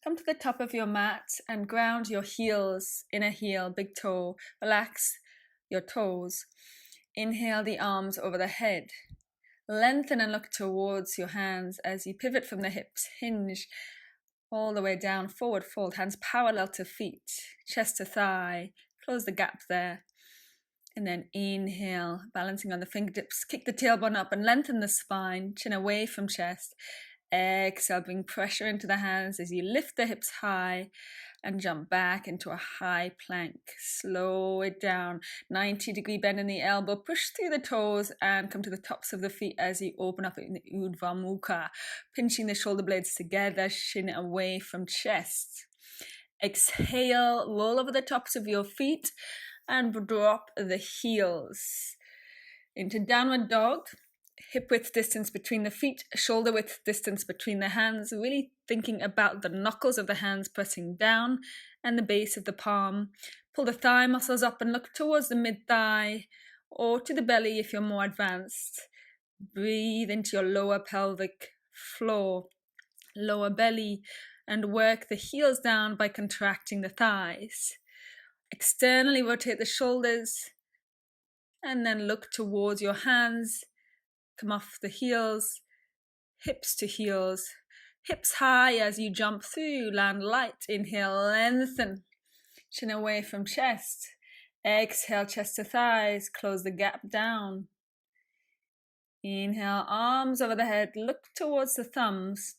Come to the top of your mat and ground your heels, inner heel, big toe. Relax your toes. Inhale the arms over the head. Lengthen and look towards your hands as you pivot from the hips. Hinge all the way down, forward fold, hands parallel to feet, chest to thigh. Close the gap there. And then inhale, balancing on the fingertips. Kick the tailbone up and lengthen the spine, chin away from chest. Exhale, bring pressure into the hands as you lift the hips high and jump back into a high plank. Slow it down, 90-degree bend in the elbow, push through the toes and come to the tops of the feet as you open up in the Urdhva Mukha, pinching the shoulder blades together, shin away from chest. Exhale, roll over the tops of your feet and drop the heels into downward dog. Hip width distance between the feet, shoulder width distance between the hands, really thinking about the knuckles of the hands pressing down and the base of the palm. Pull the thigh muscles up and look towards the mid-thigh or to the belly if you're more advanced. Breathe into your lower pelvic floor, lower belly, and work the heels down by contracting the thighs. Externally rotate the shoulders and then look towards your hands. Come off the heels, hips to heels, hips high as you jump through, land light. Inhale, lengthen, chin away from chest. Exhale, chest to thighs, close the gap down. Inhale, arms over the head, look towards the thumbs,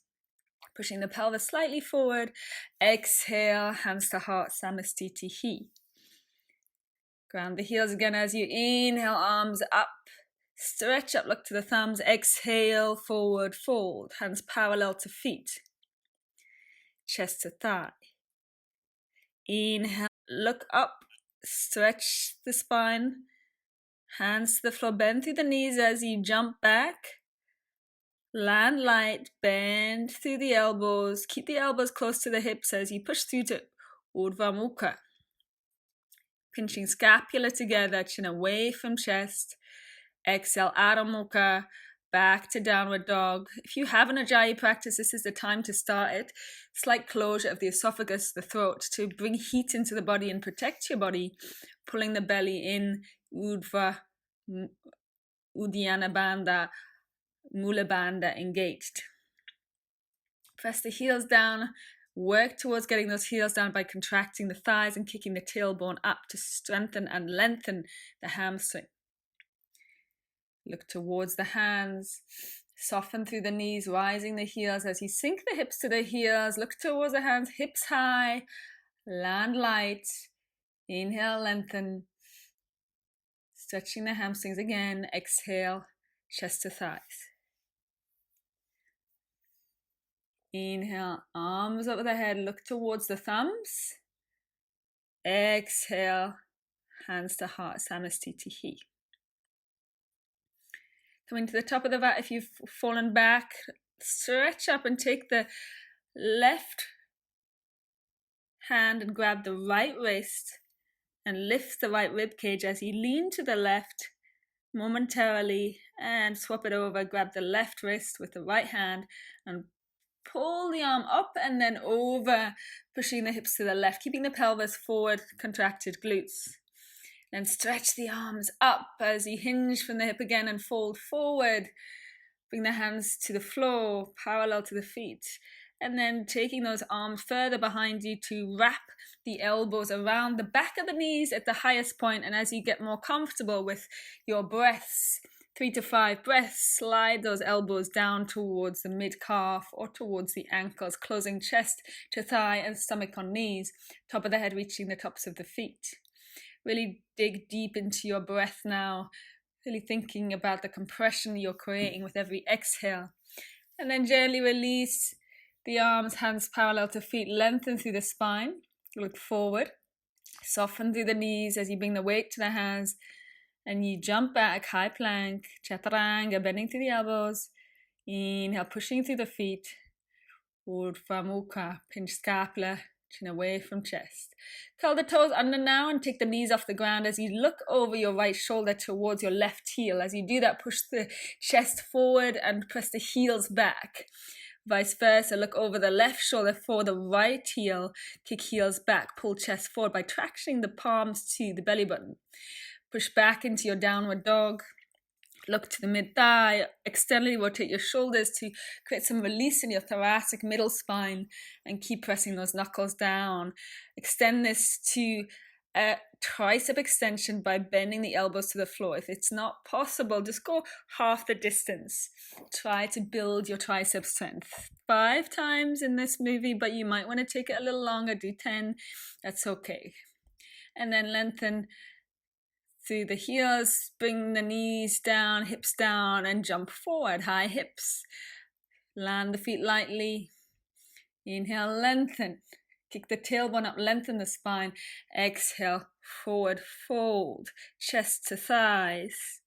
pushing the pelvis slightly forward. Exhale, hands to heart, Samastitihi. Ground the heels again as you inhale, arms up. Stretch up, look to the thumbs. Exhale, forward fold. Hands parallel to feet. Chest to thigh. Inhale, look up. Stretch the spine. Hands to the floor. Bend through the knees as you jump back. Land light. Bend through the elbows. Keep the elbows close to the hips as you push through to Urdhva Mukha. Pinching scapula together. Chin away from chest. Exhale, Adho Mukha, back to downward dog. If you have an Ujjayi practice, this is the time to start it. Slight closure of the esophagus, the throat, to bring heat into the body and protect your body. Pulling the belly in, Urdhva, Uddiyana Bandha, Mula Bandha engaged. Press the heels down. Work towards getting those heels down by contracting the thighs and kicking the tailbone up to strengthen and lengthen the hamstring. Look towards the hands, soften through the knees, rising the heels as you sink the hips to the heels. Look towards the hands, hips high, land light. Inhale, lengthen. Stretching the hamstrings again. Exhale, chest to thighs. Inhale, arms over the head, look towards the thumbs. Exhale, hands to heart, Samastitihi. Coming to the top of the mat, if you've fallen back, stretch up and take the left hand and grab the right wrist and lift the right rib cage as you lean to the left momentarily and swap it over. Grab the left wrist with the right hand and pull the arm up and then over, pushing the hips to the left, keeping the pelvis forward, contracted glutes. Then stretch the arms up as you hinge from the hip again and fold forward. Bring the hands to the floor, parallel to the feet. And then taking those arms further behind you to wrap the elbows around the back of the knees at the highest point. And as you get more comfortable with your breaths, 3 to 5 breaths, slide those elbows down towards the mid-calf or towards the ankles, closing chest to thigh and stomach on knees, top of the head reaching the tops of the feet. Really dig deep into your breath now, really thinking about the compression you're creating with every exhale. And then gently release the arms, hands parallel to feet, lengthen through the spine, look forward, soften through the knees as you bring the weight to the hands, and you jump back, high plank, chaturanga, bending through the elbows. Inhale, pushing through the feet, Urdhva Mukha, pinch scapula, chin away from chest. Curl the toes under now and take the knees off the ground as you look over your right shoulder towards your left heel. As you do that, push the chest forward and press the heels back. Vice versa, look over the left shoulder for the right heel, kick heels back, pull chest forward by tractioning the palms to the belly button. Push back into your downward dog. Look to the mid-thigh, externally rotate your shoulders to create some release in your thoracic middle spine and keep pressing those knuckles down. Extend this to a tricep extension by bending the elbows to the floor. If it's not possible, just go half the distance. Try to build your tricep strength. 5 times in this movie, but you might want to take it a little longer, do 10, that's okay. And then lengthen through the heels, bring the knees down, hips down, and jump forward, high hips. Land the feet lightly. Inhale, lengthen. Kick the tailbone up, lengthen the spine. Exhale, forward fold, chest to thighs.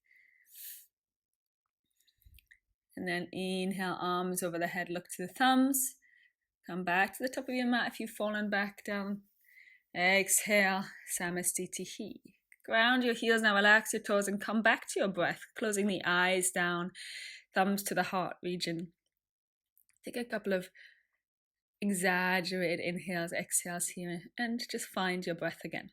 And then inhale, arms over the head, look to the thumbs. Come back to the top of your mat if you've fallen back down. Exhale, Samastitihi. Ground your heels now, relax your toes and come back to your breath, closing the eyes down, thumbs to the heart region. Take a couple of exaggerated inhales, exhales here, and just find your breath again.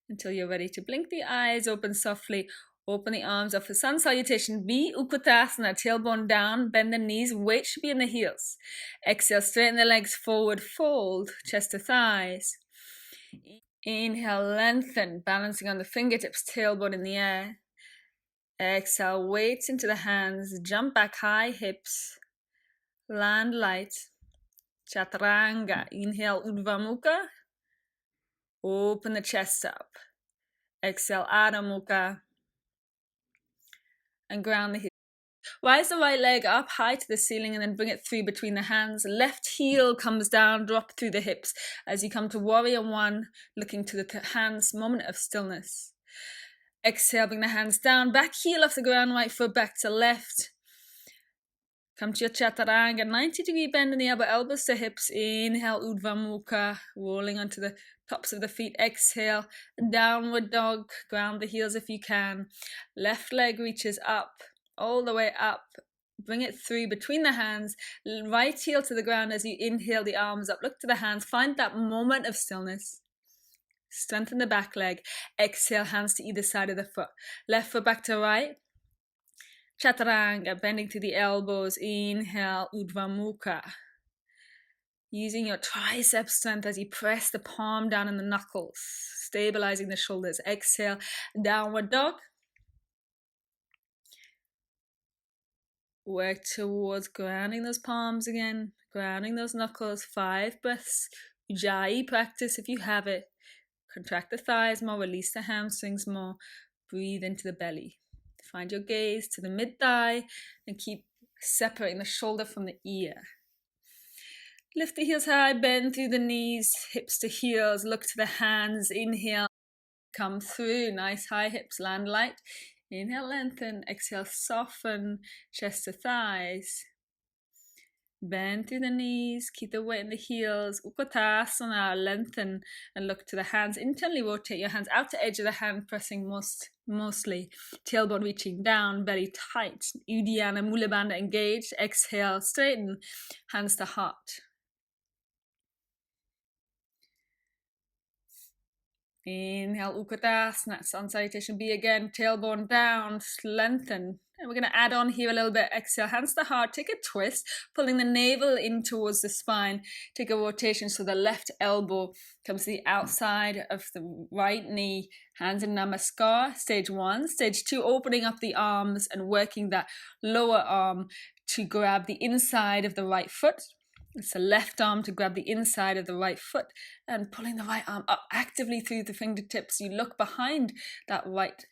Until you're ready to blink the eyes, open softly, open the arms up for sun salutation. Be Utkatasana, tailbone down, bend the knees, weight should be in the heels. Exhale, straighten the legs forward, fold, chest to thighs. Inhale, lengthen, balancing on the fingertips, tailbone in the air. Exhale, weights into the hands, jump back, high hips, land light. Chaturanga, inhale, Urdhva Mukha. Open the chest up. Exhale, Adho Mukha. And ground the hips. Rise the right leg up high to the ceiling and then bring it through between the hands. Left heel comes down, drop through the hips as you come to Warrior One, looking to the hands, moment of stillness. Exhale, bring the hands down, back heel off the ground, right foot back to left. Come to your Chaturanga, 90-degree bend in the elbows to hips. Inhale, Urdhva Mukha, rolling onto the tops of the feet. Exhale, downward dog, ground the heels if you can. Left leg reaches up, all the way up. Bring it through between the hands. Right heel to the ground as you inhale the arms up. Look to the hands, find that moment of stillness. Strengthen the back leg. Exhale, hands to either side of the foot. Left foot back to right. Chaturanga, bending to the elbows. Inhale, Urdhva Mukha. Using your tricep strength as you press the palm down in the knuckles, stabilizing the shoulders. Exhale, downward dog. Work towards grounding those palms again, grounding those knuckles. 5 breaths. Ujjayi practice if you have it. Contract the thighs more, release the hamstrings more. Breathe into the belly. Find your gaze to the mid-thigh and keep separating the shoulder from the ear. Lift the heels high, bend through the knees, hips to heels, look to the hands. Inhale, come through, nice high hips, land light. Inhale, lengthen, exhale, soften, chest to thighs. Bend through the knees, keep the weight in the heels. Utkatasana, lengthen and look to the hands. Internally rotate your hands out to edge of the hand, pressing mostly. Tailbone reaching down, belly tight. Uddiyana, Mula Bandha engaged. Exhale, straighten, hands to heart. Inhale, Utkatasana, sun salutation. Be again, tailbone down, lengthen. And we're going to add on here a little bit. Exhale, hands to heart. Take a twist, pulling the navel in towards the spine. Take a rotation so the left elbow comes to the outside of the right knee. Hands in Namaskar. Stage 1. Stage 2, opening up the arms and working that lower arm to grab the inside of the right foot. It's the left arm to grab the inside of the right foot and pulling the right arm up actively through the fingertips. You look behind that right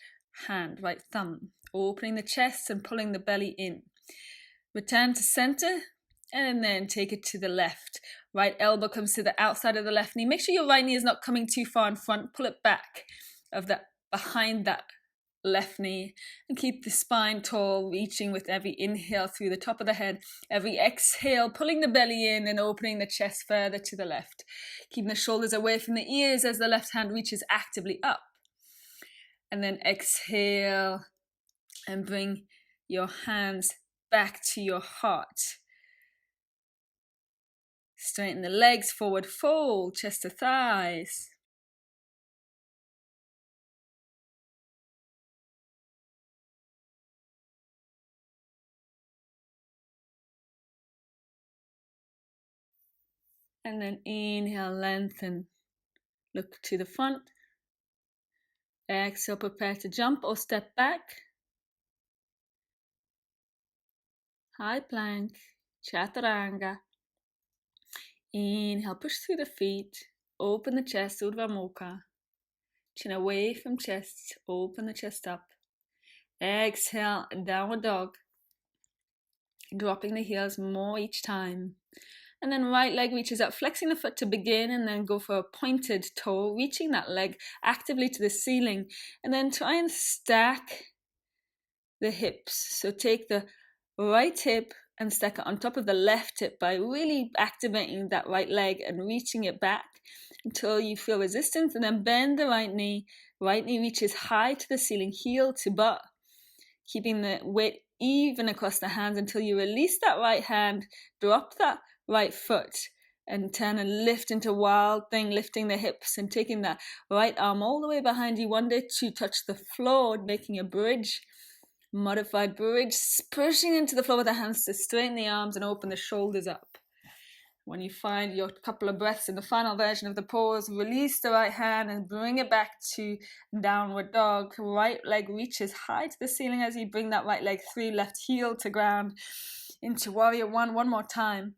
hand, right thumb, opening the chest and pulling the belly in. Return to center and then take it to the left. Right elbow comes to the outside of the left knee. Make sure your right knee is not coming too far in front. Pull it back behind that left knee and keep the spine tall, reaching with every inhale through the top of the head. Every exhale, pulling the belly in and opening the chest further to the left. Keeping the shoulders away from the ears as the left hand reaches actively up. And then exhale and bring your hands back to your heart. Straighten the legs, forward fold, chest to thighs. And then inhale, lengthen, look to the front. Exhale, prepare to jump or step back. High plank, chaturanga. Inhale, push through the feet, open the chest, Urdhva Mukha. Chin away from chest, open the chest up. Exhale, downward dog. Dropping the heels more each time. And then right leg reaches up, flexing the foot to begin, and then go for a pointed toe, reaching that leg actively to the ceiling. And then try and stack the hips. So take the right hip and stack it on top of the left hip by really activating that right leg and reaching it back until you feel resistance, and then bend the right knee. Right knee reaches high to the ceiling, heel to butt, keeping the weight even across the hands until you release that right hand, drop that right foot, and turn and lift into wild thing, lifting the hips and taking that right arm all the way behind you. One day to touch the floor, making a bridge. Modified bridge, pushing into the floor with the hands to straighten the arms and open the shoulders up. When you find your couple of breaths in the final version of the pose, release the right hand and bring it back to downward dog. Right leg reaches high to the ceiling as you bring that right leg through, left heel to ground, into warrior one. One more time.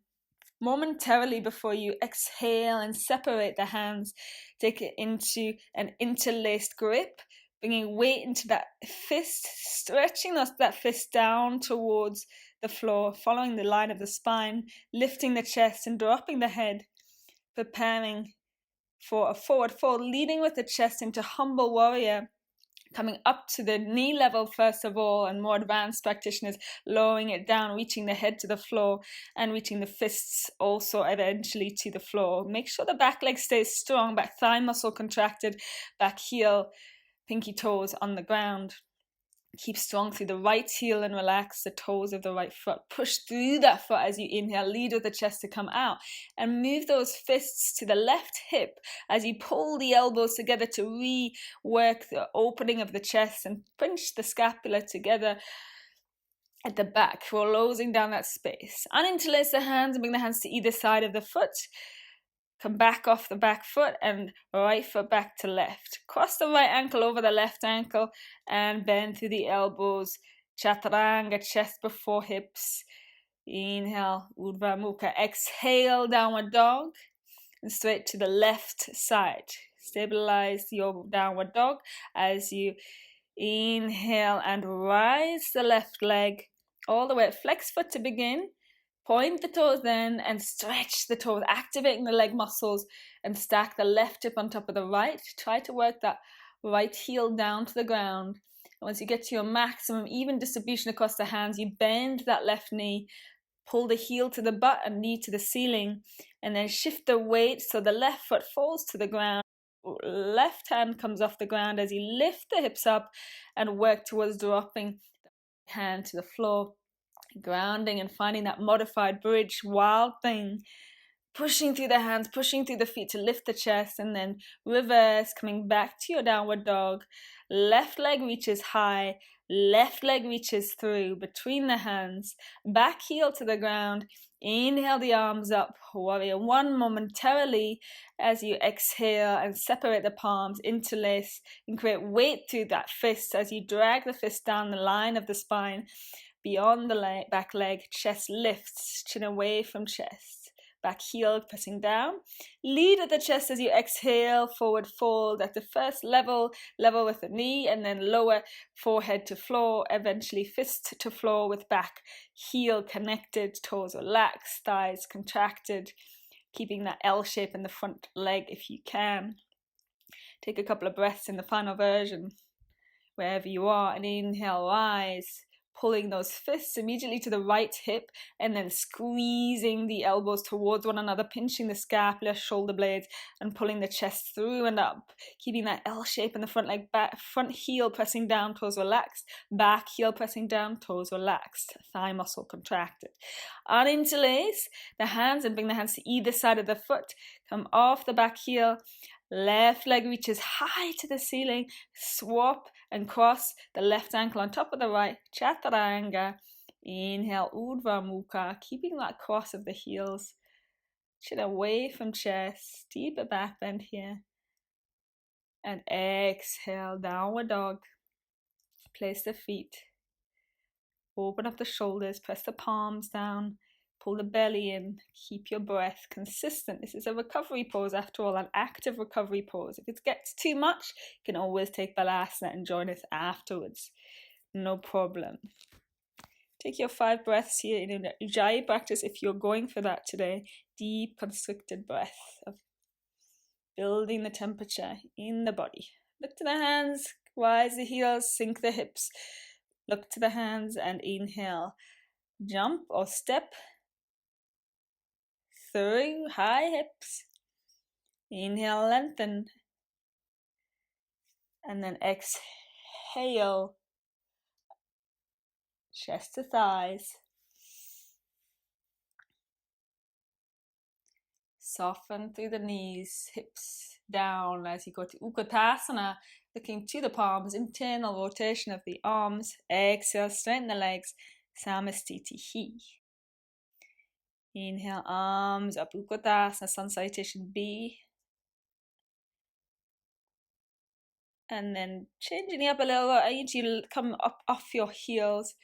Momentarily before you exhale and separate the hands, take it into an interlaced grip, bringing weight into that fist, stretching that fist down towards the floor, following the line of the spine, lifting the chest and dropping the head, preparing for a forward fold, leading with the chest into humble warrior, coming up to the knee level first of all, and more advanced practitioners lowering it down, reaching the head to the floor and reaching the fists also eventually to the floor. Make sure the back leg stays strong, back thigh muscle contracted, back heel, pinky toes on the ground. Keep strong through the right heel and relax the toes of the right foot. Push through that foot as you inhale, lead with the chest to come out, and move those fists to the left hip as you pull the elbows together to rework the opening of the chest and pinch the scapula together at the back, closing down that space. Uninterlace the hands and bring the hands to either side of the foot. Come back off the back foot and right foot back to left. Cross the right ankle over the left ankle and bend through the elbows. Chaturanga, chest before hips. Inhale, Urdhva Mukha. Exhale, downward dog. And straight to the left side. Stabilize your downward dog as you inhale and rise the left leg all the way. Flex foot to begin. Point the toes then and stretch the toes, activating the leg muscles, and stack the left hip on top of the right. Try to work that right heel down to the ground. And once you get to your maximum even distribution across the hands, you bend that left knee, pull the heel to the butt and knee to the ceiling, and then shift the weight so the left foot falls to the ground. Left hand comes off the ground as you lift the hips up and work towards dropping the hand to the floor. Grounding and finding that modified bridge, wild thing, pushing through the hands, pushing through the feet to lift the chest, and then reverse, coming back to your downward dog. Left leg reaches high, left leg reaches through between the hands, back heel to the ground. Inhale the arms up, warrior one momentarily as you exhale and separate the palms, interlace and create weight through that fist as you drag the fist down the line of the spine. Beyond the back leg, chest lifts, chin away from chest. Back heel pressing down. Lead at the chest as you exhale, forward fold at the first level with the knee, and then lower forehead to floor, eventually fist to floor with back heel connected, toes relaxed, thighs contracted, keeping that L shape in the front leg if you can. Take a couple of breaths in the final version, wherever you are, and inhale, rise. pulling those fists immediately to the right hip and then squeezing the elbows towards one another, pinching the scapula, shoulder blades, and pulling the chest through and up, keeping that L shape in the front leg, back, front heel pressing down, toes relaxed, back heel pressing down, toes relaxed, thigh muscle contracted. Uninterlace the hands and bring the hands to either side of the foot, come off the back heel, left leg reaches high to the ceiling, swap and cross the left ankle on top of the right, chaturanga. Inhale, Urdhva Mukha, keeping that cross of the heels, chin away from chest, deeper back bend here. And exhale, downward dog. Place the feet, open up the shoulders, press the palms down, pull the belly in, keep your breath consistent. This is a recovery pose after all, an active recovery pose. If it gets too much, you can always take Balasana and join us afterwards. No problem. Take your 5 breaths here in Ujjayi practice if you're going for that today. Deep constricted breath of building the temperature in the body. Look to the hands, rise the heels, sink the hips. Look to the hands and inhale. Jump or step through high hips. Inhale, lengthen. And then exhale, chest to thighs. Soften through the knees, hips down as you go to Utkatasana, looking to the palms, internal rotation of the arms. Exhale, straighten the legs, Samastitihi. Inhale, arms up, Utkatasana, Sun Salutation B. And then changing up a little, I need you to come up off your heels,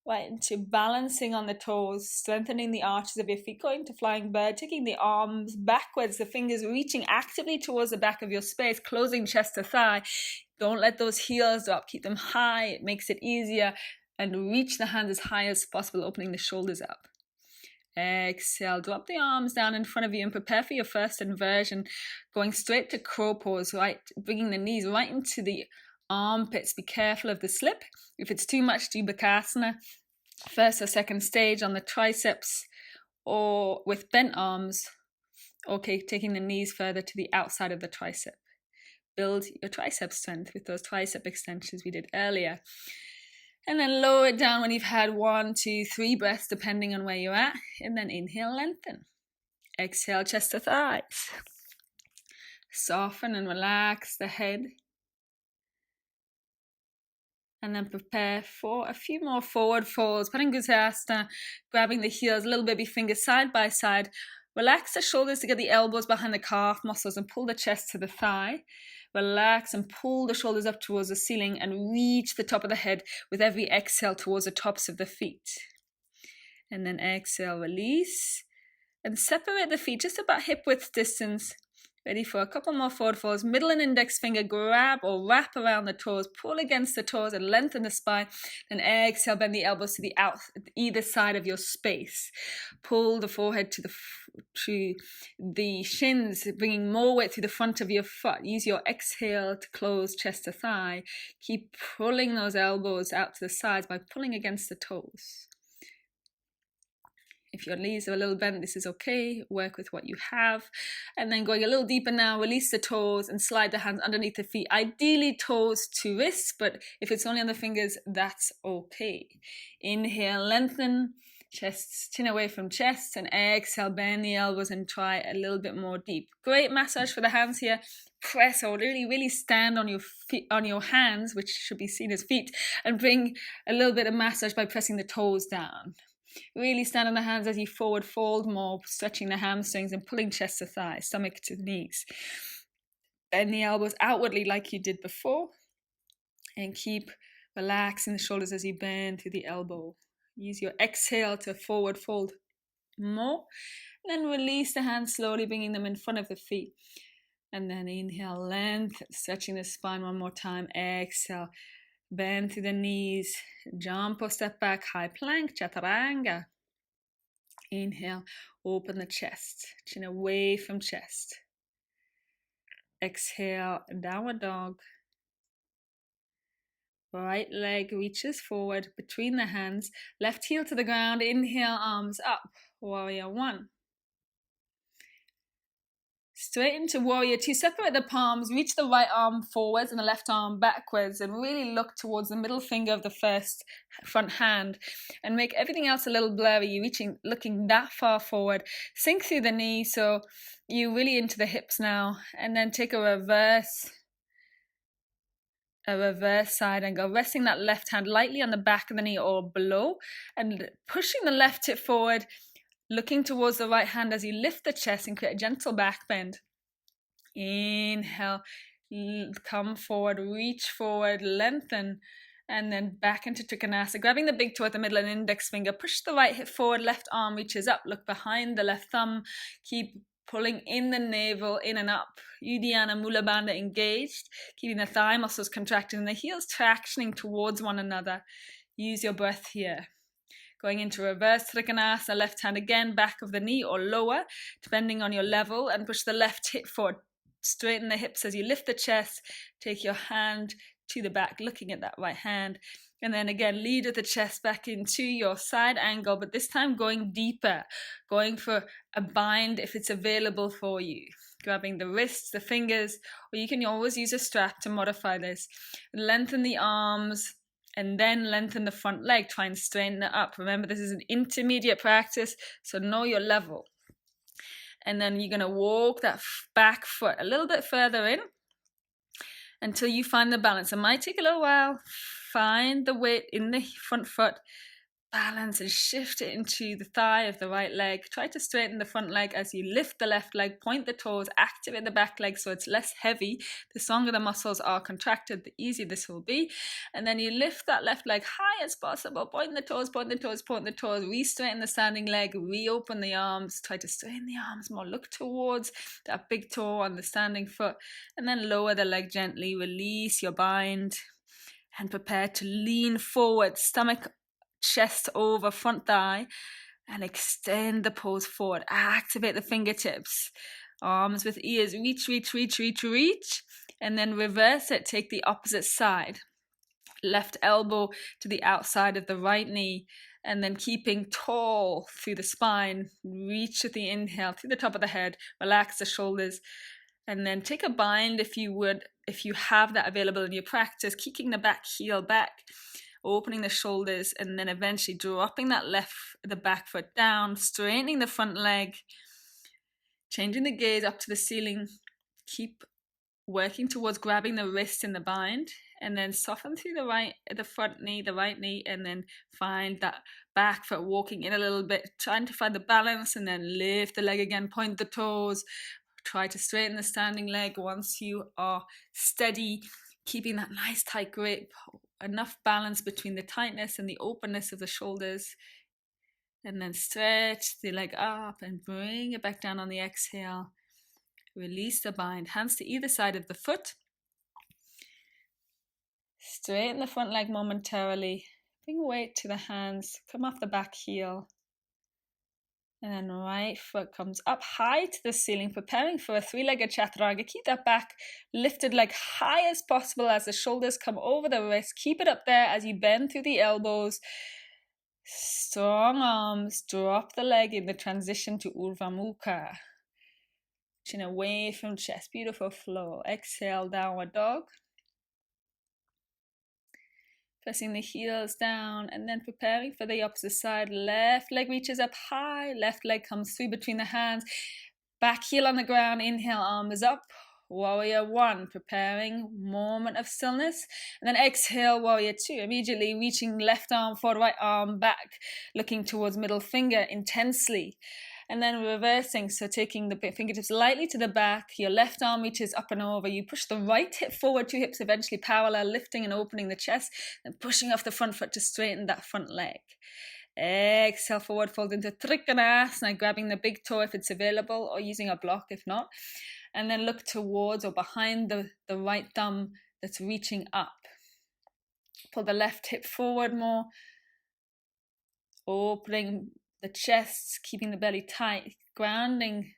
right into balancing on the toes, strengthening the arches of your feet, going to flying bird, taking the arms backwards, the fingers reaching actively towards the back of your space, closing chest to thigh. Don't let those heels drop, keep them high, it makes it easier, and reach the hands as high as possible, opening the shoulders up. Exhale, drop the arms down in front of you and prepare for your first inversion, going straight to crow pose, right, bringing the knees right into the armpits. Be careful of the slip. If it's too much, do Bakasana, first or second stage on the triceps or with bent arms. Okay, taking the knees further to the outside of the tricep. Build your tricep strength with those tricep extensions we did earlier. And then lower it down when you've had 1, 2, 3 breaths, depending on where you're at. And then inhale, lengthen. Exhale, chest to thighs. Soften and relax the head. And then prepare for a few more forward folds. Padangusthasana, grabbing the heels, little baby fingers side by side. Relax the shoulders to get the elbows behind the calf muscles and pull the chest to the thigh. Relax and pull the shoulders up towards the ceiling and reach the top of the head with every exhale towards the tops of the feet. And then exhale, release. And separate the feet just about hip width distance. Ready for a couple more forward folds. Middle and index finger grab or wrap around the toes. Pull against the toes and lengthen the spine. And exhale, bend the elbows to the either side of your space. Pull the forehead to the shins, bringing more weight through the front of your foot. Use your exhale to close chest to thigh. Keep pulling those elbows out to the sides by pulling against the toes. If your knees are a little bent, this is okay. Work with what you have. And then going a little deeper now, release the toes and slide the hands underneath the feet. Ideally toes to wrists, but if it's only on the fingers, that's okay. Inhale, lengthen, chest, chin away from chest, and exhale, bend the elbows and try a little bit more deep. Great massage for the hands here. Press or really stand on your feet, on your hands, which should be seen as feet, and bring a little bit of massage by pressing the toes down. Really stand on the hands as you forward fold more, stretching the hamstrings and pulling chest to thigh, stomach to the knees. Bend the elbows outwardly like you did before. And keep relaxing the shoulders as you bend through the elbow. Use your exhale to forward fold more. And then release the hands slowly, bringing them in front of the feet. And then inhale, length, stretching the spine one more time. Exhale. Bend through the knees, jump or step back, high plank, chaturanga. Inhale, open the chest, chin away from chest. Exhale, downward dog. right leg reaches forward between the hands, left heel to the ground, inhale, arms up, warrior one. Straight into warrior two, separate the palms, reach the right arm forwards and the left arm backwards, and really look towards the middle finger of the first front hand, and make everything else a little blurry. You're looking that far forward. Sink through the knee, so you're really into the hips now, and then take a reverse side angle, resting that left hand lightly on the back of the knee or below, and pushing the left hip forward, looking towards the right hand as you lift the chest and create a gentle back bend. Inhale, come forward, reach forward, lengthen, and then back into Trikonasa. Grabbing the big toe at the middle and index finger, push the right hip forward, left arm reaches up, look behind the left thumb, keep pulling in the navel, in and up. Uddiyana Mula Bandha engaged, keeping the thigh muscles contracted and the heels tractioning towards one another. Use your breath here. Going into reverse Trikonasa, left hand again, back of the knee or lower, depending on your level, and push the left hip forward. Straighten the hips as you lift the chest. Take your hand to the back, looking at that right hand. And then again, lead with the chest back into your side angle, but this time going deeper, going for a bind if it's available for you. Grabbing the wrists, the fingers, or you can always use a strap to modify this. Lengthen the arms, and then lengthen the front leg. Try and straighten it up. Remember, this is an intermediate practice, so know your level. And then you're going to walk that back foot a little bit further in until you find the balance. It might take a little while. Find the weight in the front foot. Balance and shift it into the thigh of the right leg. Try to straighten the front leg as you lift the left leg, point the toes, activate the back leg so it's less heavy. The stronger the muscles are contracted, the easier this will be. And then you lift that left leg high as possible, point the toes, point the toes, point the toes, re-straighten the standing leg, reopen the arms, try to straighten the arms more, look towards that big toe on the standing foot, and then lower the leg gently, release your bind, and prepare to lean forward, stomach chest over front thigh, and extend the pose forward. Activate the fingertips, arms with ears, reach, and then reverse it. Take the opposite side, left elbow to the outside of the right knee, and then keeping tall through the spine. Reach with the inhale through the top of the head, relax the shoulders, and then take a bind if you have that available in your practice, kicking the back heel back, opening the shoulders, and then eventually dropping the back foot down, straightening the front leg, changing the gaze up to the ceiling. Keep working towards grabbing the wrist in the bind, and then soften through the right knee, and then find that back foot walking in a little bit, trying to find the balance, and then lift the leg again, point the toes, try to straighten the standing leg. Once you are steady, keeping that nice tight grip, enough balance between the tightness and the openness of the shoulders, and then stretch the leg up and bring it back down on the exhale. Release the bind, hands to either side of the foot. Straighten the front leg momentarily, bring weight to the hands, come off the back heel, and then right foot comes up high to the ceiling, preparing for a three-legged chaturanga. Keep that back lifted leg high as possible as the shoulders come over the wrist. Keep it up there as you bend through the elbows. Strong arms, drop the leg in the transition to Urdhva Mukha. Chin away from chest, beautiful flow. Exhale, downward dog. Pressing the heels down and then preparing for the opposite side. Left leg reaches up high, left leg comes through between the hands. Back heel on the ground, inhale, arms up. Warrior one, preparing, moment of stillness. And then exhale, warrior two, immediately reaching left arm forward, right arm back, looking towards middle finger intensely. And then reversing, so taking the fingertips lightly to the back, your left arm reaches up and over, you push the right hip forward, two hips eventually parallel, lifting and opening the chest, and pushing off the front foot to straighten that front leg. Exhale, forward fold into Trikonasana, grabbing the big toe if it's available, or using a block if not. And then look towards or behind the right thumb that's reaching up. Pull the left hip forward more, opening the chest, keeping the belly tight, grounding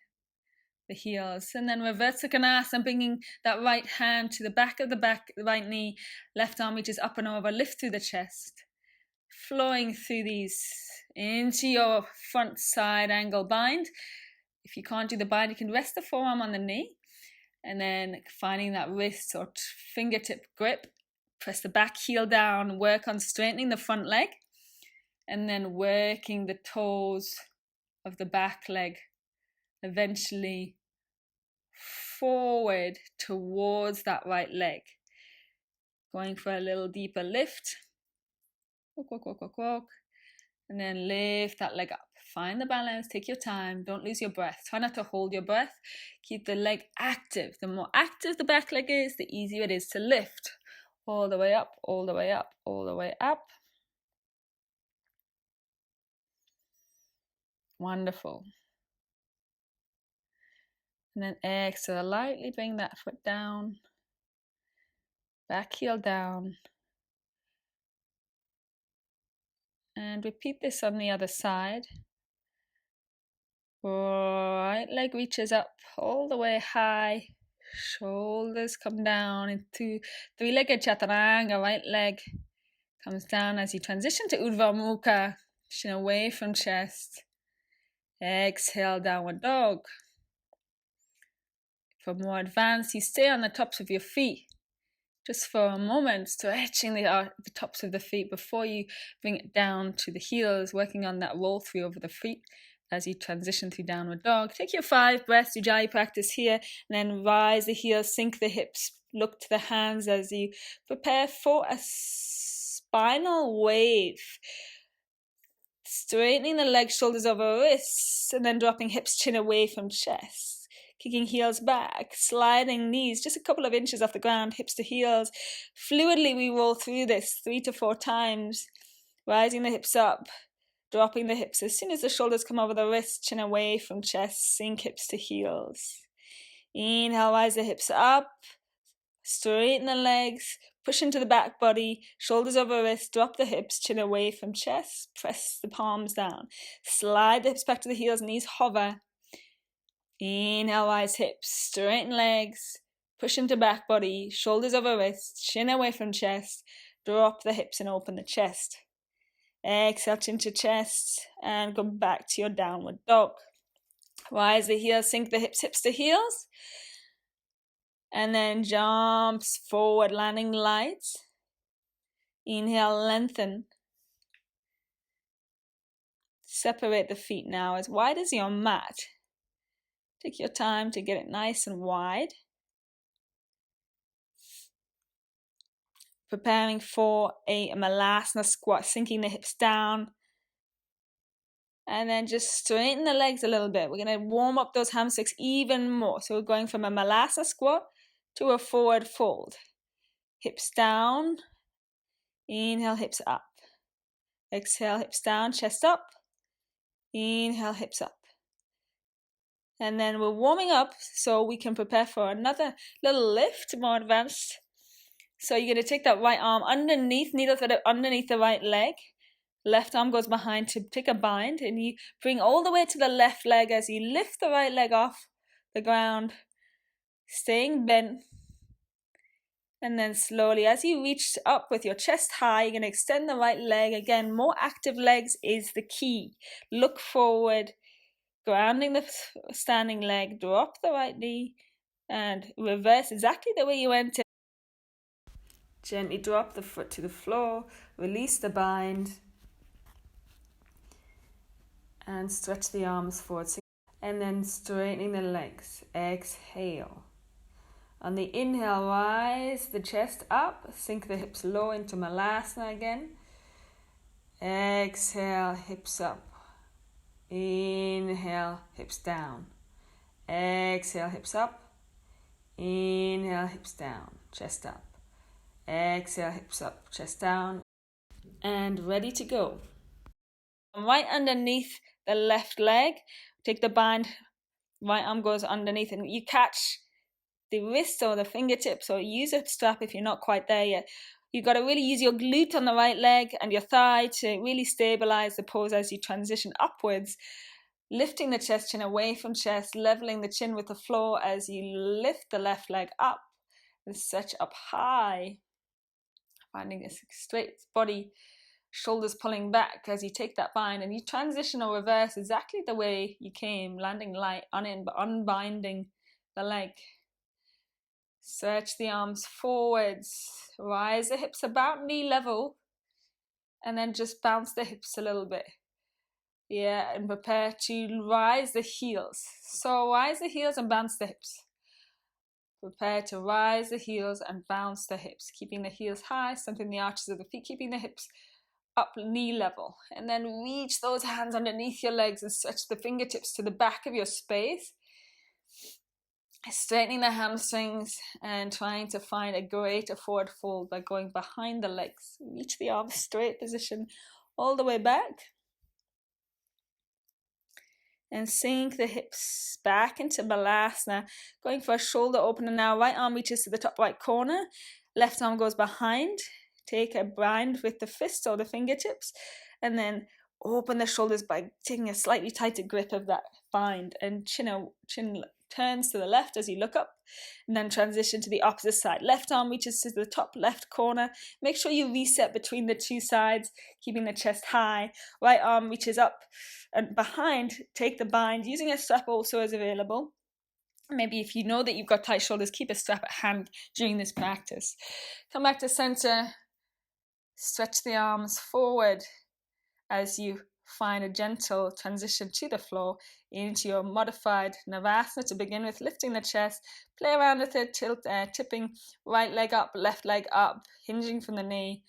the heels. And then reverse Vinyasa, bringing that right hand to the back of the right knee, left arm reaches up and over, lift through the chest, flowing through these into your front side angle bind. If you can't do the bind, you can rest the forearm on the knee, and then finding that wrist or fingertip grip, press the back heel down, work on straightening the front leg, and then working the toes of the back leg eventually forward towards that right leg. Going for a little deeper lift. Walk, walk, walk, walk, walk. And then lift that leg up. Find the balance, take your time, don't lose your breath. Try not to hold your breath. Keep the leg active. The more active the back leg is, the easier it is to lift. All the way up, all the way up, all the way up. Wonderful. And then exhale, lightly bring that foot down. Back heel down. And repeat this on the other side. Right leg reaches up all the way high. Shoulders come down into three-legged chaturanga. Right leg comes down as you transition to Urdhva Mukha. Chin away from chest. Exhale, downward dog. For more advanced, you stay on the tops of your feet. Just for a moment, stretching the tops of the feet before you bring it down to the heels, working on that roll through over the feet as you transition through downward dog. Take your 5 breaths, Ujjayi practice here, and then rise the heels, sink the hips, look to the hands as you prepare for a spinal wave. Straightening the legs, shoulders over wrists, and then dropping hips, chin away from chest. Kicking heels back, sliding knees just a couple of inches off the ground, hips to heels. Fluidly we roll through this 3 to 4 times, rising the hips up, dropping the hips. As soon as the shoulders come over the wrist, chin away from chest, sink hips to heels. Inhale, rise the hips up, straighten the legs, push into the back body, shoulders over wrist, drop the hips, chin away from chest, press the palms down. Slide the hips back to the heels, knees hover. Inhale, rise hips, straighten legs, push into back body, shoulders over wrist, chin away from chest, drop the hips and open the chest. Exhale, chin to chest, and go back to your downward dog. Rise the heels, sink the hips, hips to heels, and then jumps forward, landing light. Inhale, lengthen. Separate the feet now as wide as your mat. Take your time to get it nice and wide. Preparing for a Malasana squat, sinking the hips down. And then just straighten the legs a little bit. We're going to warm up those hamstrings even more. So we're going from a Malasana squat to a forward fold. Hips down. Inhale, hips up. Exhale, hips down, chest up. Inhale, hips up. And then we're warming up so we can prepare for another little lift, more advanced. So you're going to take that right arm underneath, needle thread underneath the right leg. Left arm goes behind to take a bind, and you bring all the way to the left leg as you lift the right leg off the ground, staying bent. And then slowly, as you reach up with your chest high, you're going to extend the right leg. Again, more active legs is the key. Look forward, grounding the standing leg, drop the right knee, and reverse exactly the way you went in. Gently drop the foot to the floor, release the bind, and stretch the arms forward. And then straightening the legs. Exhale. On the inhale, rise the chest up, sink the hips low into Malasana again. Exhale, hips up. Inhale, hips down. Exhale, hips up. Inhale, hips down, chest up. Exhale, hips up, chest down. And ready to go. Right underneath the left leg, take the bind, right arm goes underneath, and you catch the wrist or the fingertips, or use a strap if you're not quite there yet. You've got to really use your glute on the right leg and your thigh to really stabilize the pose as you transition upwards. Lifting the chest, chin away from chest, leveling the chin with the floor as you lift the left leg up and stretch up high. Finding a straight body, shoulders pulling back as you take that bind, and you transition or reverse exactly the way you came, landing light on in, but unbinding the leg. Stretch the arms forwards, rise the hips about knee level, and then just bounce the hips a little bit. Yeah, and prepare to rise the heels. So rise the heels and bounce the hips. Prepare to rise the heels and bounce the hips, keeping the heels high, something the arches of the feet, keeping the hips up knee level. And then reach those hands underneath your legs and stretch the fingertips to the back of your space. Straightening the hamstrings and trying to find a greater forward fold by going behind the legs. Reach the arms straight position all the way back. And sink the hips back into Balasana. Going for a shoulder opener now. Right arm reaches to the top right corner. Left arm goes behind. Take a bind with the fists or the fingertips. And then open the shoulders by taking a slightly tighter grip of that bind. And chin turns to the left as you look up. And then transition to the opposite side. Left arm reaches to the top left corner. Make sure you reset between the two sides, keeping the chest high. Right arm reaches up and behind. Take the bind. Using a strap also is available. Maybe if you know that you've got tight shoulders, keep a strap at hand during this practice. Come back to center. Stretch the arms forward as you find a gentle transition to the floor into your modified Navasana to begin with, lifting the chest, play around with it, tipping right leg up, left leg up, hinging from the knee,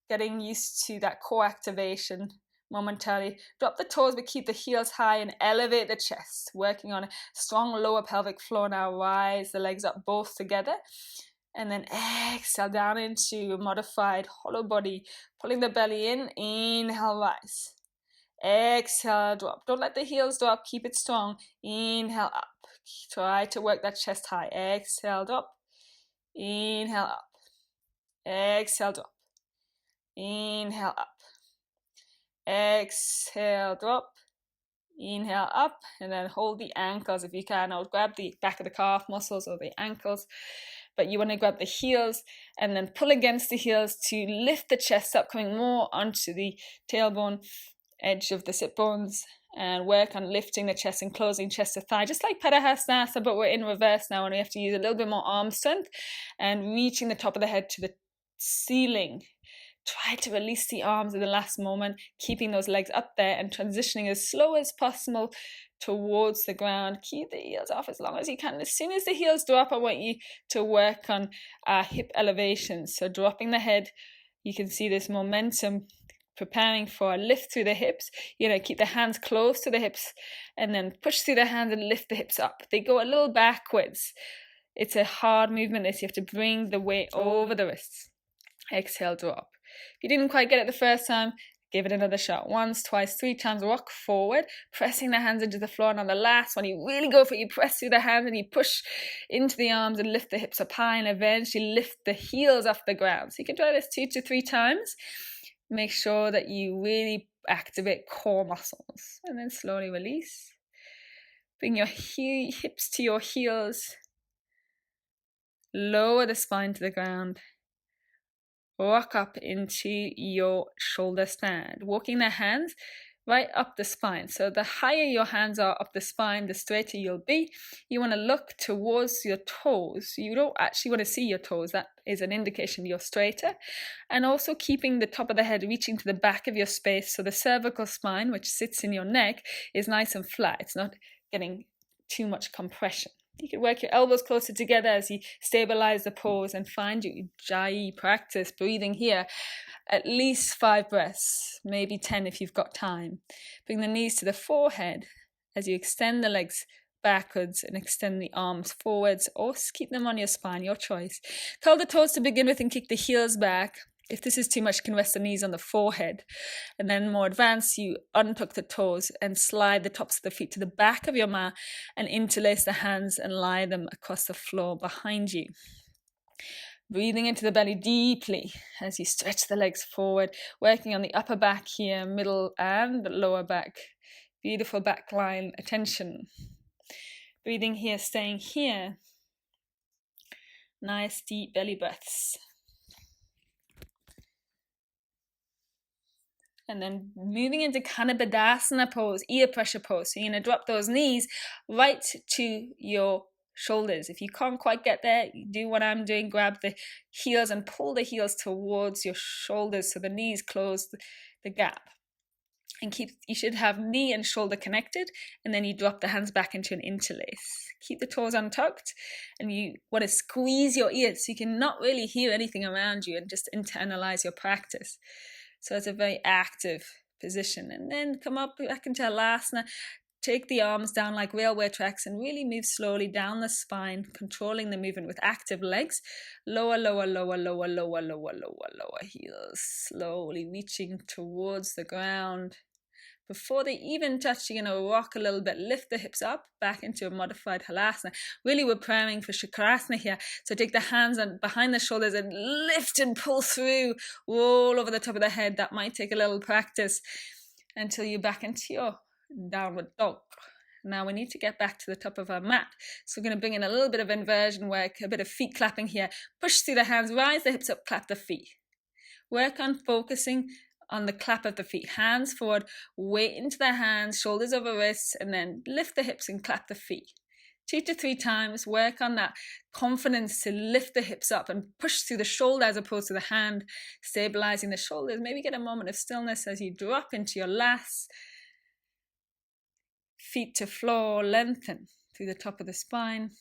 getting used to that core activation momentarily. Drop the toes but keep the heels high and elevate the chest, working on a strong lower pelvic floor now. Rise the legs up both together. And then exhale down into a modified hollow body, pulling the belly in, inhale, rise. Exhale, drop. Don't let the heels drop, keep it strong. Inhale, up. Try to work that chest high. Exhale, drop. Inhale, up. Exhale, drop. Inhale, up. Exhale, drop. Inhale, up. And then hold the ankles if you can. I'll grab the back of the calf muscles or the ankles. But you want to grab the heels and then pull against the heels to lift the chest up, coming more onto the tailbone, edge of the sit bones, and work on lifting the chest and closing chest to thigh, just like Padahasana, but we're in reverse now and we have to use a little bit more arm strength and reaching the top of the head to the ceiling. Try to release the arms at the last moment, keeping those legs up there and transitioning as slow as possible towards the ground. Keep the heels off as long as you can. As soon as the heels drop, I want you to work on hip elevation. So dropping the head, you can see this momentum preparing for a lift through the hips. Keep the hands close to the hips and then push through the hands and lift the hips up. They go a little backwards. It's a hard movement. You have to bring the weight over the wrists. Exhale, drop. If you didn't quite get it the first time, give it another shot. Once, twice, 3 times. Walk forward, pressing the hands into the floor. And on the last one, you really go for it. You press through the hands and you push into the arms and lift the hips up high and eventually lift the heels off the ground. So you can try this 2 to 3 times. Make sure that you really activate core muscles. And then slowly release. Bring your hips to your heels. Lower the spine to the ground. Rock up into your shoulder stand, walking the hands right up the spine. So the higher your hands are up the spine, the straighter you'll be. You want to look towards your toes. You don't actually want to see your toes. That is an indication you're straighter. And also keeping the top of the head reaching to the back of your space. So the cervical spine, which sits in your neck, is nice and flat. It's not getting too much compression. You can work your elbows closer together as you stabilize the pose and find your Ujjayi practice, breathing here. At least 5 breaths, maybe 10 if you've got time. Bring the knees to the forehead as you extend the legs backwards and extend the arms forwards, or keep them on your spine, your choice. Curl the toes to begin with and kick the heels back. If this is too much, you can rest the knees on the forehead. And then more advanced, you untuck the toes and slide the tops of the feet to the back of your mat and interlace the hands and lie them across the floor behind you. Breathing into the belly deeply as you stretch the legs forward, working on the upper back here, middle and lower back. Beautiful back line attention. Breathing here, staying here. Nice deep belly breaths. And then moving into Kanabadasana pose, ear pressure pose. So you're going to drop those knees right to your shoulders. If you can't quite get there, you do what I'm doing. Grab the heels and pull the heels towards your shoulders so the knees close the gap. And you should have knee and shoulder connected, and then you drop the hands back into an interlace. Keep the toes untucked, and you want to squeeze your ears so you can not really hear anything around you and just internalize your practice. So it's a very active position. And then come up back into Alasana. Take the arms down like railway tracks and really move slowly down the spine, controlling the movement with active legs. Lower, lower, lower, lower, lower, lower, lower, lower heels. Slowly reaching towards the ground. Before they even touch, you're going to rock a little bit, lift the hips up, back into a modified halasana. Really, we're preparing for Chakrasana here. So take the hands behind the shoulders and lift and pull through, roll over the top of the head. That might take a little practice until you're back into your downward dog. Now we need to get back to the top of our mat. So we're going to bring in a little bit of inversion work, a bit of feet clapping here. Push through the hands, rise the hips up, clap the feet. Work on focusing on the clap of the feet. Hands forward, weight into the hands, shoulders over wrists, and then lift the hips and clap the feet. 2 to 3 times. Work on that confidence to lift the hips up and push through the shoulder as opposed to the hand, stabilizing the shoulders. Maybe get a moment of stillness as you drop into your last. Feet to floor, lengthen through the top of the spine.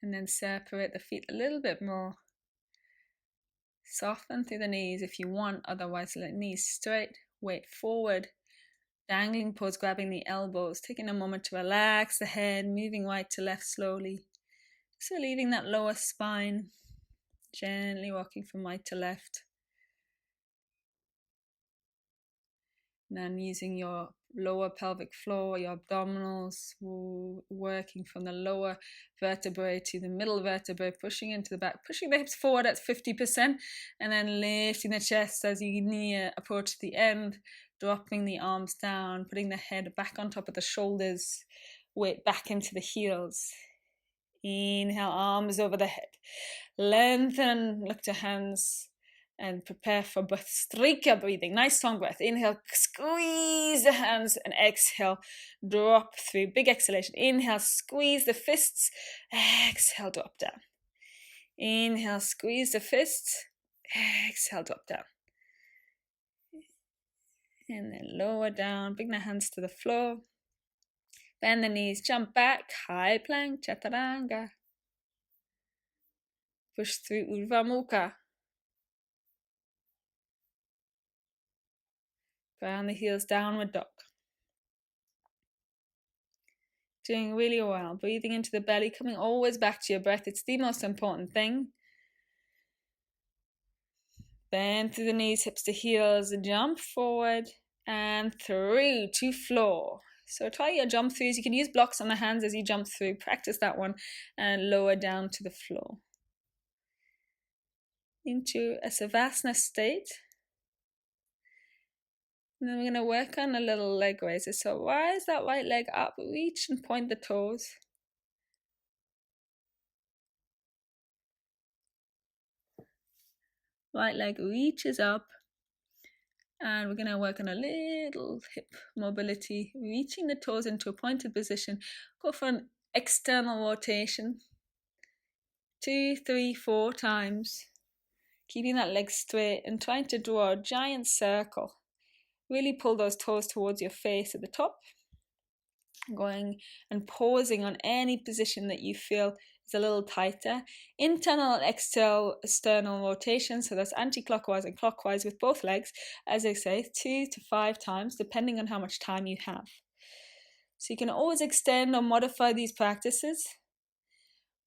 And then separate the feet a little bit more. Soften through the knees if you want, otherwise let knees straight, weight forward, dangling pose, grabbing the elbows, taking a moment to relax the head, moving right to left slowly. So leaving that lower spine, gently walking from right to left. And then using your lower pelvic floor, your abdominals, working from the lower vertebrae to the middle vertebrae, pushing into the back, pushing the hips forward at 50%, and then lifting the chest as you approach the end, dropping the arms down, putting the head back on top of the shoulders, weight back into the heels. Inhale, arms over the head. Lengthen, look to hands. And prepare for Bhastrika breathing. Nice long breath. Inhale, squeeze the hands, and exhale, drop through. Big exhalation. Inhale, squeeze the fists. Exhale, drop down. Inhale, squeeze the fists. Exhale, drop down. And then lower down. Bring the hands to the floor. Bend the knees, jump back. High plank, chaturanga. Push through Urdhva Mukha. Ground the heels, downward dog. Doing really well. Breathing into the belly, coming always back to your breath. It's the most important thing. Bend through the knees, hips to heels, jump forward and through to floor. So try your jump throughs. You can use blocks on the hands as you jump through. Practice that one and lower down to the floor. Into a Savasana state. And then we're going to work on a little leg raises. So rise that right leg up, reach and point the toes. Right leg reaches up. And we're going to work on a little hip mobility, reaching the toes into a pointed position. Go for an external rotation. 2, 3, 4 times. Keeping that leg straight and trying to draw a giant circle. Really pull those toes towards your face at the top. Going and pausing on any position that you feel is a little tighter. Internal and external rotation, so that's anti-clockwise and clockwise with both legs, as I say, 2 to 5 times, depending on how much time you have. So you can always extend or modify these practices.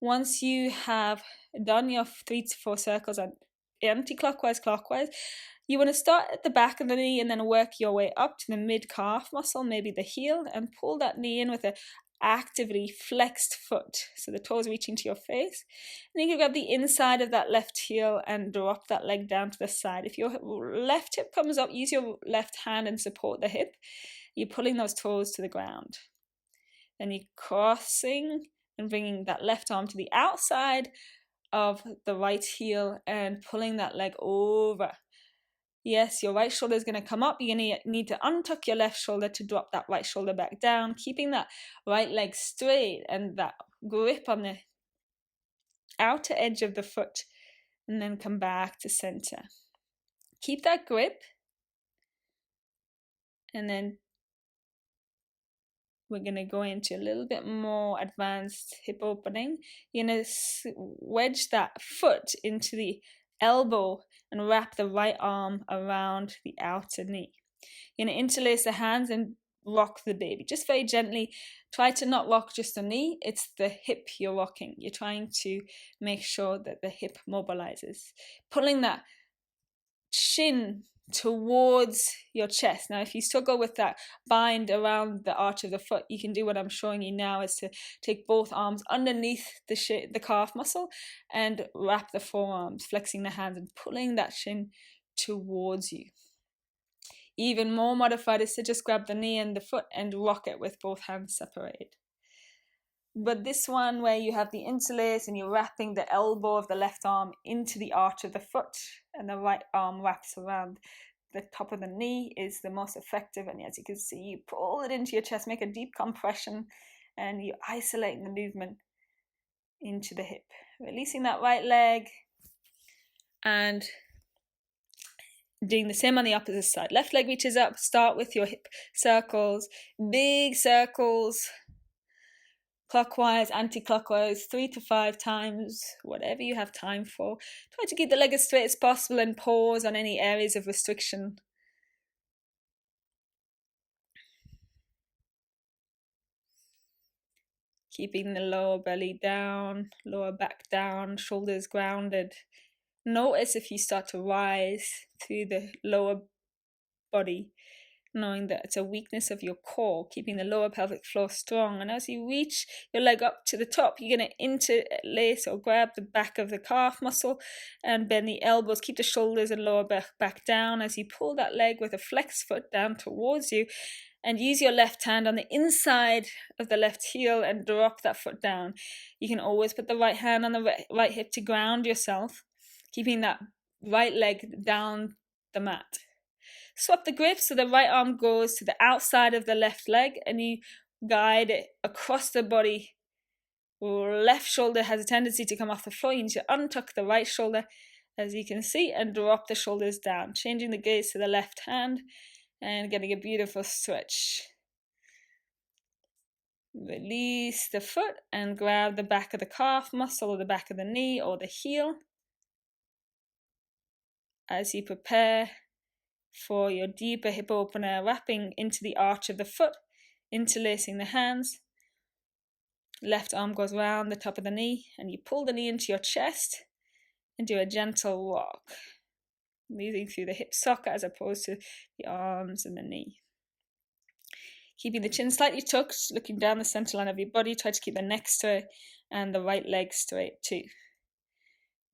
Once you have done your 3 to 4 circles and anti-clockwise, clockwise, you want to start at the back of the knee and then work your way up to the mid-calf muscle, maybe the heel, and pull that knee in with an actively flexed foot. So the toes reaching to your face. And you can grab the inside of that left heel and drop that leg down to the side. If your left hip comes up, use your left hand and support the hip. You're pulling those toes to the ground. Then you're crossing and bringing that left arm to the outside of the right heel and pulling that leg over. Yes, your right shoulder is going to come up. You're going to need to untuck your left shoulder to drop that right shoulder back down, keeping that right leg straight and that grip on the outer edge of the foot, and then come back to center. Keep that grip, and then we're going to go into a little bit more advanced hip opening. You're going to wedge that foot into the elbow and wrap the right arm around the outer knee. You're going to interlace the hands and rock the baby. Just very gently. Try to not rock just the knee. It's the hip you're rocking. You're trying to make sure that the hip mobilizes. Pulling that shin towards your chest. Now, if you struggle with that bind around the arch of the foot, you can do what I'm showing you now, is to take both arms underneath the calf muscle and wrap the forearms, flexing the hands and pulling that shin towards you. Even more modified is to just grab the knee and the foot and rock it with both hands separated. But this one, where you have the interlace and you're wrapping the elbow of the left arm into the arch of the foot and the right arm wraps around the top of the knee, is the most effective. And as you can see, you pull it into your chest, make a deep compression, and you're isolating the movement into the hip. Releasing that right leg and doing the same on the opposite side. Left leg reaches up. Start with your hip circles, big circles, clockwise, anti-clockwise, 3 to 5 times, whatever you have time for. Try to keep the leg as straight as possible and pause on any areas of restriction. Keeping the lower belly down, lower back down, shoulders grounded. Notice if you start to rise through the lower body, knowing that it's a weakness of your core, keeping the lower pelvic floor strong. And as you reach your leg up to the top, you're going to interlace or grab the back of the calf muscle and bend the elbows. Keep the shoulders and lower back down as you pull that leg with a flexed foot down towards you, and use your left hand on the inside of the left heel and drop that foot down. You can always put the right hand on the right hip to ground yourself, keeping that right leg down the mat. Swap the grip so the right arm goes to the outside of the left leg and you guide it across the body. Left shoulder has a tendency to come off the floor. You need to untuck the right shoulder, as you can see, and drop the shoulders down, changing the gaze to the left hand and getting a beautiful stretch. Release the foot and grab the back of the calf muscle or the back of the knee or the heel as you prepare for your deeper hip opener, wrapping into the arch of the foot, interlacing the hands. Left arm goes round the top of the knee and you pull the knee into your chest and do a gentle rock, moving through the hip socket as opposed to the arms and the knee. Keeping the chin slightly tucked, looking down the center line of your body. Try to keep the neck straight and the right leg straight too.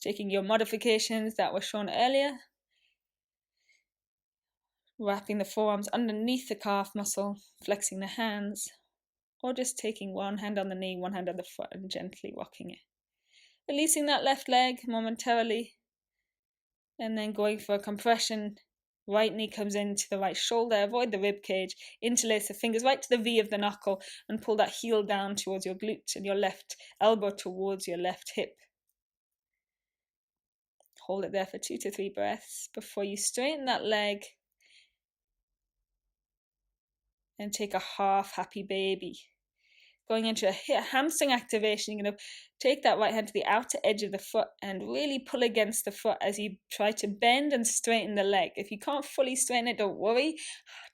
Taking your modifications that were shown earlier, wrapping the forearms underneath the calf muscle, flexing the hands, or just taking one hand on the knee, one hand on the foot and gently rocking it. Releasing that left leg momentarily and then going for a compression. Right knee comes into the right shoulder, avoid the rib cage, interlace the fingers right to the V of the knuckle and pull that heel down towards your glute and your left elbow towards your left hip. Hold it there for 2 to 3 breaths before you straighten that leg and take a half happy baby. Going into a hamstring activation, you're going to take that right hand to the outer edge of the foot and really pull against the foot as you try to bend and straighten the leg. If you can't fully straighten it, don't worry.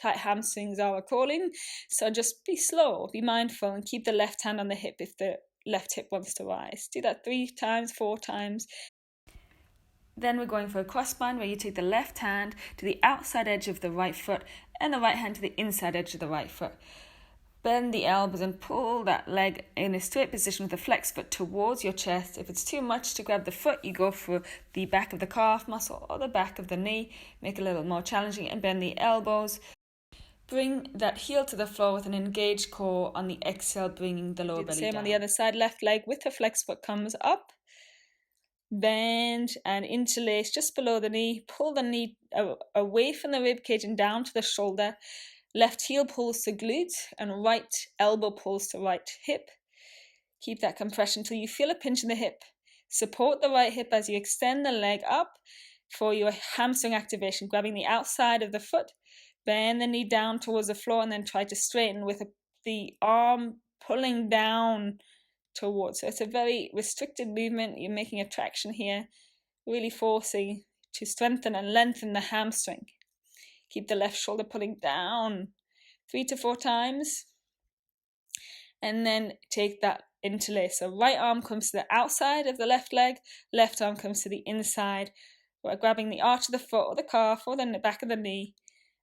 Tight hamstrings are a calling. So just be slow, be mindful, and keep the left hand on the hip if the left hip wants to rise. Do that 3 times, 4 times. Then we're going for a cross bind where you take the left hand to the outside edge of the right foot and the right hand to the inside edge of the right foot. Bend the elbows and pull that leg in a straight position with the flexed foot towards your chest. If it's too much to grab the foot, you go for the back of the calf muscle or the back of the knee. Make it a little more challenging and bend the elbows. Bring that heel to the floor with an engaged core. On the exhale, bringing the lower belly down. Same on the other side. Left leg with the flexed foot comes up. Bend and interlace just below the knee. Pull the knee away from the rib cage and down to the shoulder. Left heel pulls to glute and right elbow pulls to right hip. Keep that compression till you feel a pinch in the hip. Support the right hip as you extend the leg up for your hamstring activation, grabbing the outside of the foot. Bend the knee down towards the floor and then try to straighten with the arm pulling down towards. So it's a very restricted movement. You're making a traction here, really forcing to strengthen and lengthen the hamstring. Keep the left shoulder pulling down 3 to 4 times. And then take that interlace. So right arm comes to the outside of the left leg, left arm comes to the inside. We're grabbing the arch of the foot or the calf or the back of the knee.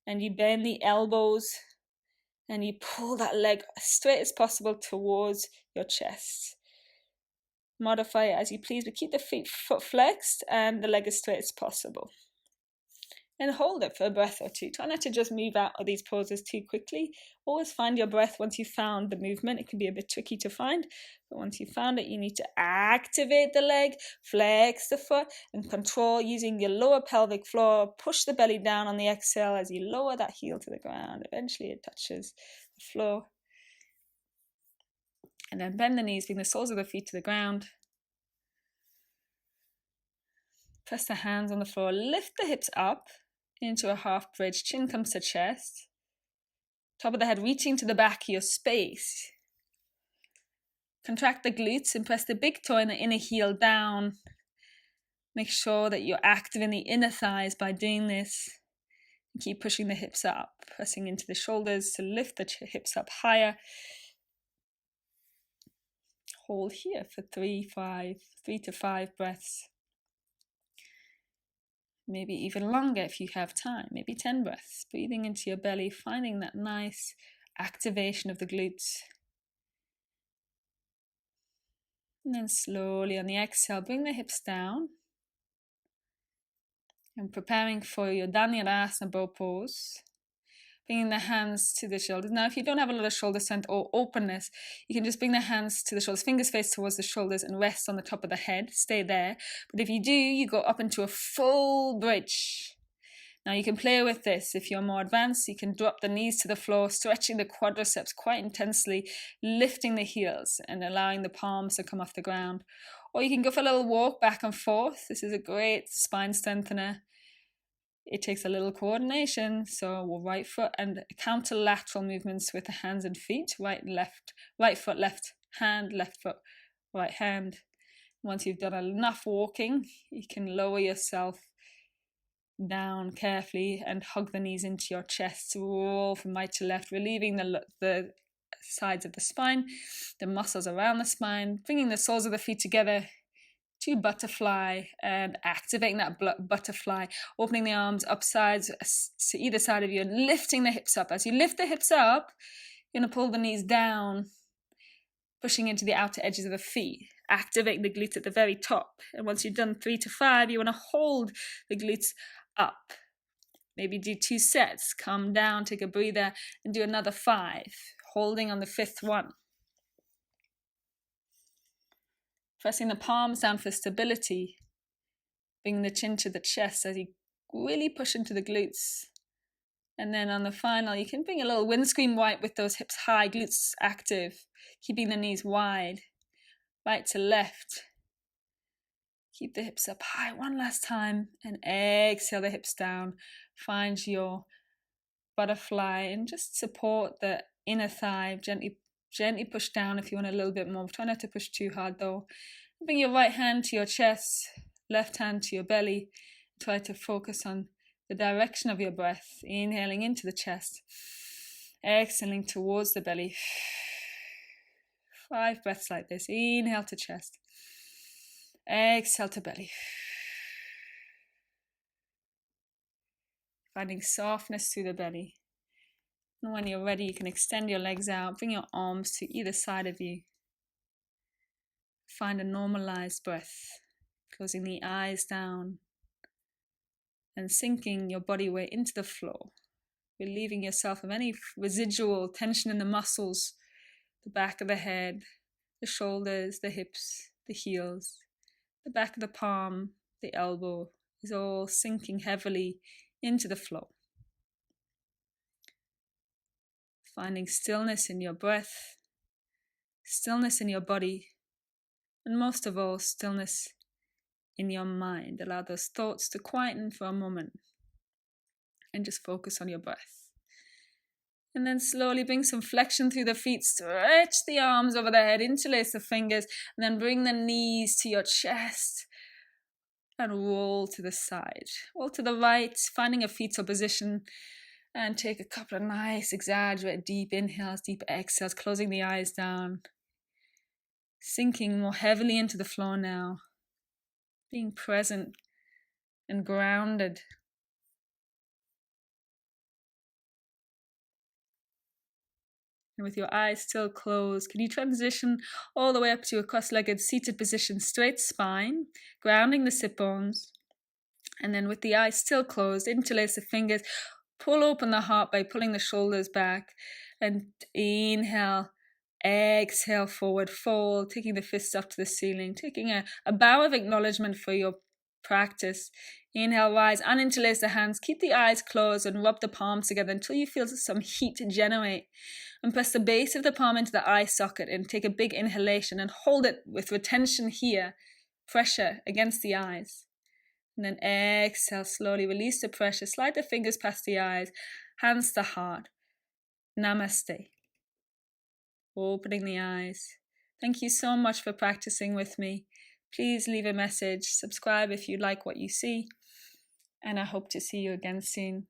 And you bend the elbows and you pull that leg as straight as possible towards your chest. Modify it as you please, but keep the foot flexed and the leg as straight as possible. And hold it for a breath or two. Try not to just move out of these poses too quickly. Always find your breath once you've found the movement. It can be a bit tricky to find, but once you've found it, you need to activate the leg, flex the foot, and control using your lower pelvic floor. Push the belly down on the exhale as you lower that heel to the ground. Eventually it touches the floor. And then bend the knees, bring the soles of the feet to the ground. Press the hands on the floor, lift the hips up into a half bridge, chin comes to chest. Top of the head reaching to the back of your space. Contract the glutes and press the big toe and the inner heel down. Make sure that you're active in the inner thighs by doing this. And keep pushing the hips up, pressing into the shoulders to lift the hips up higher. Hold here for 3 to 5 breaths. Maybe even longer if you have time, maybe 10 breaths. Breathing into your belly, finding that nice activation of the glutes. And then slowly on the exhale, bring the hips down. And preparing for your Dhanurasana bow pose. Bringing the hands to the shoulders. Now, if you don't have a lot of shoulder strength or openness, you can just bring the hands to the shoulders, fingers face towards the shoulders and rest on the top of the head. Stay there. But if you do, you go up into a full bridge. Now, you can play with this. If you're more advanced, you can drop the knees to the floor, stretching the quadriceps quite intensely, lifting the heels and allowing the palms to come off the ground. Or you can go for a little walk back and forth. This is a great spine strengthener. It takes a little coordination, so right foot and counterlateral movements with the hands and feet, right foot, left hand, left foot, right hand. Once you've done enough walking, you can lower yourself down carefully and hug the knees into your chest, roll from right to left, relieving the sides of the spine, the muscles around the spine, bringing the soles of the feet together to butterfly and activating that butterfly, opening the arms upsides to either side of you and lifting the hips up. As you lift the hips up, you're going to pull the knees down, pushing into the outer edges of the feet, activating the glutes at the very top. And once you've done 3 to 5, you want to hold the glutes up. Maybe do 2 sets, come down, take a breather, and do another 5, holding on the 5th one. Pressing the palms down for stability. Bring the chin to the chest as you really push into the glutes. And then on the final, you can bring a little windscreen wipe with those hips high, glutes active, keeping the knees wide, right to left. Keep the hips up high one last time and exhale the hips down. Find your butterfly and just support the inner thigh. Gently push down if you want a little bit more. Try not to push too hard though. Bring your right hand to your chest, left hand to your belly. Try to focus on the direction of your breath. Inhaling into the chest, exhaling towards the belly. 5 breaths like this. Inhale to chest, exhale to belly. Finding softness through the belly. And when you're ready, you can extend your legs out, bring your arms to either side of you. Find a normalized breath, closing the eyes down and sinking your body weight into the floor, relieving yourself of any residual tension in the muscles, the back of the head, the shoulders, the hips, the heels, the back of the palm, the elbow is all sinking heavily into the floor. Finding stillness in your breath, stillness in your body, and most of all, stillness in your mind. Allow those thoughts to quieten for a moment and just focus on your breath. And then slowly bring some flexion through the feet, stretch the arms over the head, interlace the fingers, and then bring the knees to your chest and roll to the side. Roll to the right, finding a fetal position, and take a couple of nice, exaggerated deep inhales, deep exhales, closing the eyes down, sinking more heavily into the floor now, being present and grounded. And with your eyes still closed, can you transition all the way up to a cross-legged seated position, straight spine, grounding the sit bones. And then with the eyes still closed, interlace the fingers, pull open the heart by pulling the shoulders back. And inhale, exhale, forward fold, taking the fists up to the ceiling, taking a bow of acknowledgement for your practice. Inhale, rise, uninterlace the hands, keep the eyes closed and rub the palms together until you feel some heat generate. And press the base of the palm into the eye socket and take a big inhalation and hold it with retention here, pressure against the eyes. And then exhale, slowly release the pressure, slide the fingers past the eyes, hands to heart. Namaste. Opening the eyes. Thank you so much for practicing with me. Please leave a message, subscribe if you like what you see, and I hope to see you again soon.